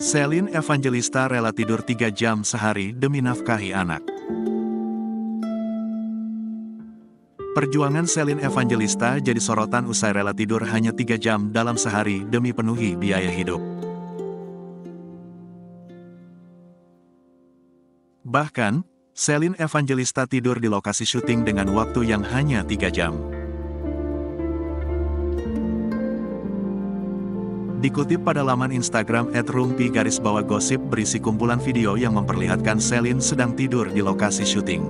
Celine Evangelista rela tidur 3 jam sehari demi nafkahi anak. Perjuangan Celine Evangelista jadi sorotan usai rela tidur hanya 3 jam dalam sehari demi penuhi biaya hidup. Bahkan, Celine Evangelista tidur di lokasi syuting dengan waktu yang hanya 3 jam. Dikutip pada laman Instagram @rumpi_gosip berisi kumpulan video yang memperlihatkan Celine sedang tidur di lokasi syuting.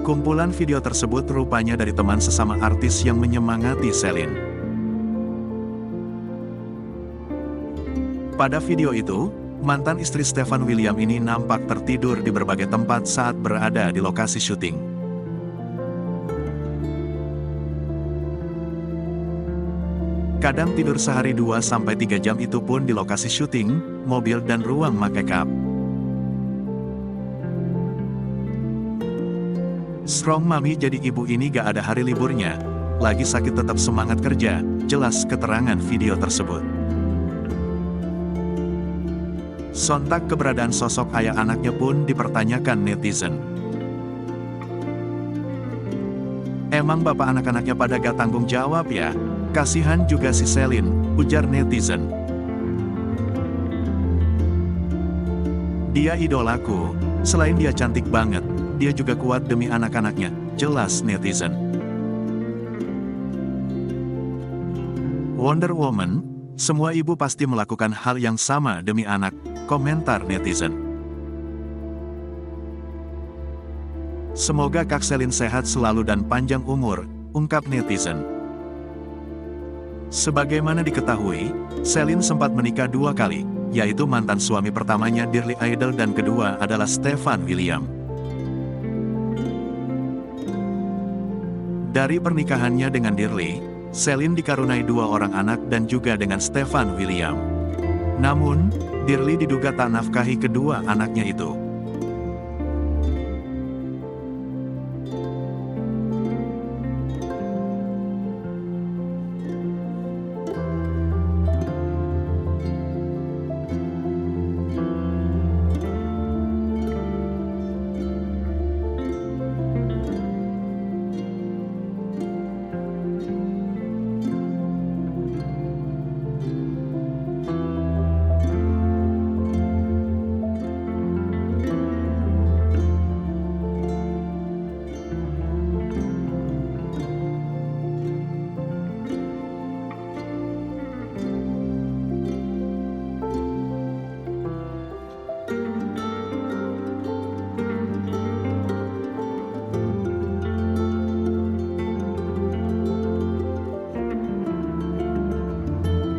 Kumpulan video tersebut rupanya dari teman sesama artis yang menyemangati Celine. Pada video itu, mantan istri Stefan William ini nampak tertidur di berbagai tempat saat berada di lokasi syuting. Kadang tidur sehari 2-3 jam itu pun di lokasi syuting, mobil dan ruang makeup. Strong Mami jadi ibu ini gak ada hari liburnya, lagi sakit tetap semangat kerja, jelas keterangan video tersebut. Sontak keberadaan sosok ayah anaknya pun dipertanyakan netizen. Emang bapak anak-anaknya pada gak tanggung jawab ya? Kasihan juga si Celine, ujar netizen. Dia idolaku, selain dia cantik banget, dia juga kuat demi anak-anaknya, jelas netizen. Wonder Woman, semua ibu pasti melakukan hal yang sama demi anak, komentar netizen. Semoga Kak Celine sehat selalu dan panjang umur, ungkap netizen. Sebagaimana diketahui, Celine sempat menikah 2 kali, yaitu mantan suami pertamanya Dearly Idol dan kedua adalah Stefan William. Dari pernikahannya dengan Dearly, Celine dikaruniai 2 orang anak dan juga dengan Stefan William. Namun, Dearly diduga tak nafkahi kedua anaknya itu.